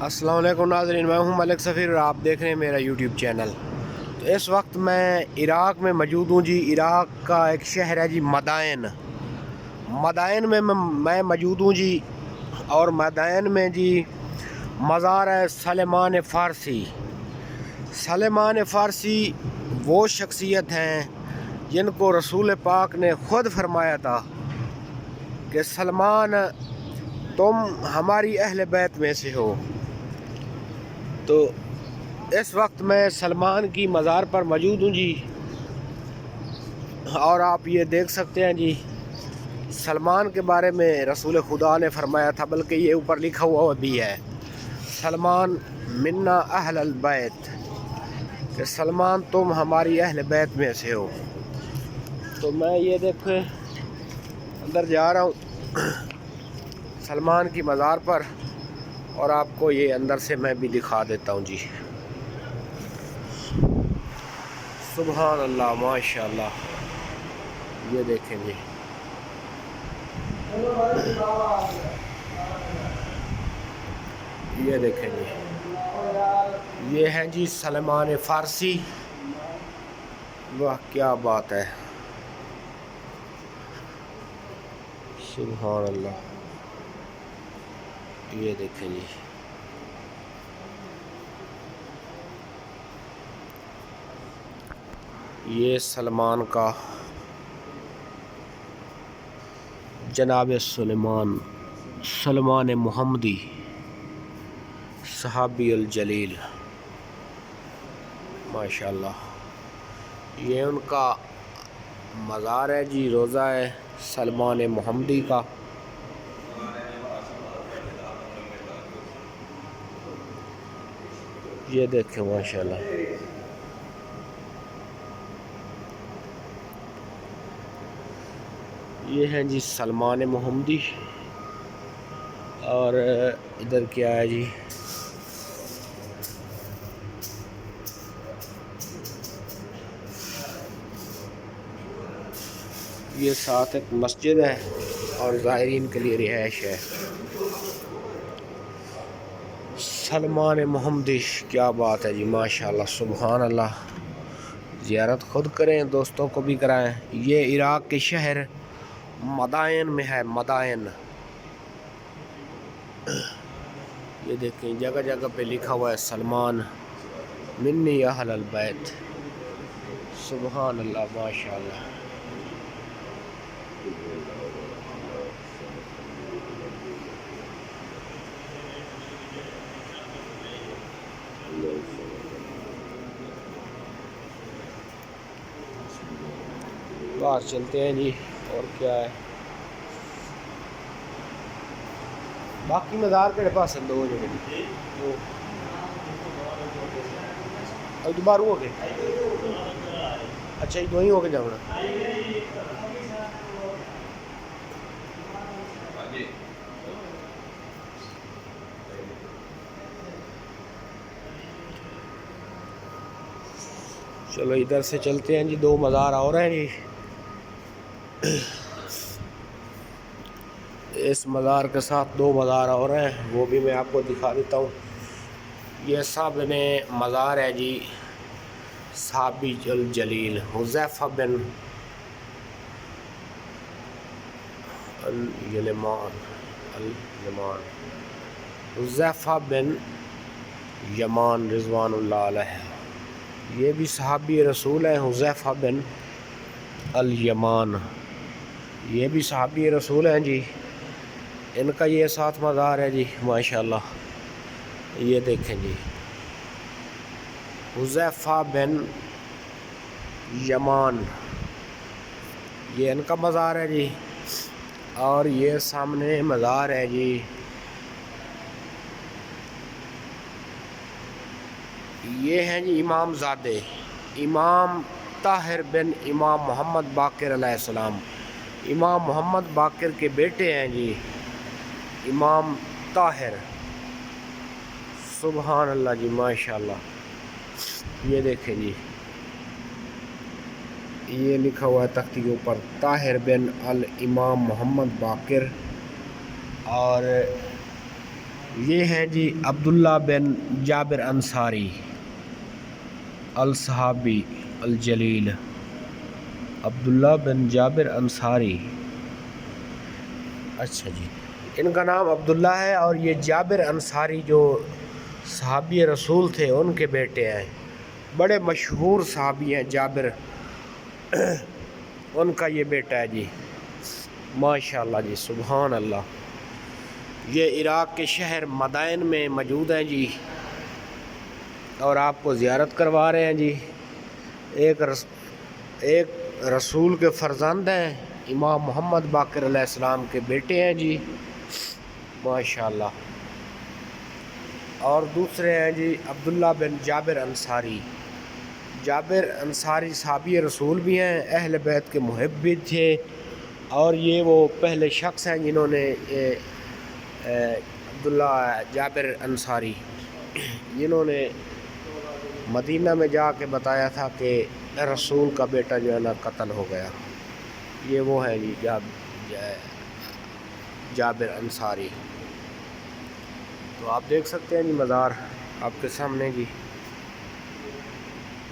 السلام علیکم ناظرین، میں ہوں ملک سفیر اور آپ دیکھ رہے ہیں میرا یوٹیوب چینل۔ تو اس وقت میں عراق میں موجود ہوں جی۔ عراق کا ایک شہر ہے جی مدائن میں موجود ہوں جی، اور مدائن میں جی مزار ہے سلیمان فارسی۔ سلیمان فارسی وہ شخصیت ہیں جن کو رسول پاک نے خود فرمایا تھا کہ سلمان تم ہماری اہل بیت میں سے ہو۔ تو اس وقت میں سلمان کی مزار پر موجود ہوں جی، اور آپ یہ دیکھ سکتے ہیں جی سلمان کے بارے میں رسول خدا نے فرمایا تھا، بلکہ یہ اوپر لکھا ہوا بھی ہے سلمان منا اہل البیت، کہ سلمان تم ہماری اہل بیت میں سے ہو۔ تو میں یہ دیکھیں اندر جا رہا ہوں سلمان کی مزار پر، اور آپ کو یہ اندر سے میں بھی دکھا دیتا ہوں جی۔ سبحان اللہ، ماشاء اللہ، یہ دیکھیں جی، یہ دیکھیں جی، یہ ہے جی سلیمان فارسی۔ واہ کیا بات ہے، سبحان اللہ، یہ دیکھیں جی، یہ سلمان کا جناب سلمان محمدی صحابی الجلیل، ماشاءاللہ، یہ ان کا مزار ہے جی، روضہ ہے سلمان محمدی کا۔ یہ دیکھیں ماشاءاللہ، یہ ہیں جی سلمان محمدی، اور ادھر کیا ہے جی، یہ ساتھ ایک مسجد ہے اور زائرین کے لیے رہائش ہے۔ سلمان محمدی، کیا بات ہے جی، ماشاءاللہ، سبحان اللہ، زیارت خود کریں، دوستوں کو بھی کرائیں۔ یہ عراق کے شہر مدائن میں ہے، مدائن، یہ دیکھیں جگہ جگہ پہ لکھا ہوا ہے سلمان منی اہل البیت، سبحان اللہ، ماشاءاللہ۔ باہر چلتے ہیں جی، اور کیا ہے باقی مزار کے پاس دو جگہ دوبارہ ہو گئے، اچھا یہ دو ہی ہو کے جانا۔ چلو ادھر سے چلتے ہیں جی، دو مزار اور ہیں جی، اس مزار کے ساتھ دو مزار اور ہیں، وہ بھی میں آپ کو دکھا دیتا ہوں۔ یہ سب نے مزار ہے جی صحابی الجلیل حذیفہ بن الیمان، حذیفہ بن یمان رضوان اللہ علیہ، یہ بھی صحابی رسول ہیں، حذیفہ بن الیمان، یہ بھی صحابی رسول ہیں جی، ان کا یہ ساتھ مزار ہے جی، ماشاءاللہ، یہ دیکھیں جی، حذیفہ بن یمان، یہ ان کا مزار ہے جی، اور یہ سامنے مزار ہے جی، یہ ہیں جی امام زادے، امام طاہر بن امام محمد باقر علیہ السلام، امام محمد باقر کے بیٹے ہیں جی امام طاہر، سبحان اللہ جی، ماشاءاللہ، یہ دیکھیں جی، یہ لکھا ہوا ہے تختی کے اوپر طاہر بن الامام محمد باقر، اور یہ ہیں جی عبداللہ بن جابر انصاری الصحابی الجلیل، عبداللہ بن جابر انصاری، اچھا جی، ان کا نام عبداللہ ہے اور یہ جابر انصاری جو صحابی رسول تھے ان کے بیٹے ہیں، بڑے مشہور صحابی ہیں جابر، ان کا یہ بیٹا ہے جی، ماشاءاللہ جی، سبحان اللہ۔ یہ عراق کے شہر مدائن میں موجود ہیں جی، اور آپ کو زیارت کروا رہے ہیں جی۔ ایک رسول کے فرزند ہیں، امام محمد باقر علیہ السلام کے بیٹے ہیں جی، ماشاءاللہ۔ اور دوسرے ہیں جی عبداللہ بن جابر انصاری، جابر انصاری صحابی رسول بھی ہیں، اہل بیت کے محب بھی تھے، اور یہ وہ پہلے شخص ہیں جنہوں نے عبداللہ جابر انصاری جنہوں نے مدینہ میں جا کے بتایا تھا کہ رسول کا بیٹا جو ہے نا قتل ہو گیا، یہ وہ ہیں جی جابر انصاری۔ تو آپ دیکھ سکتے ہیں جی مزار آپ کے سامنے جی۔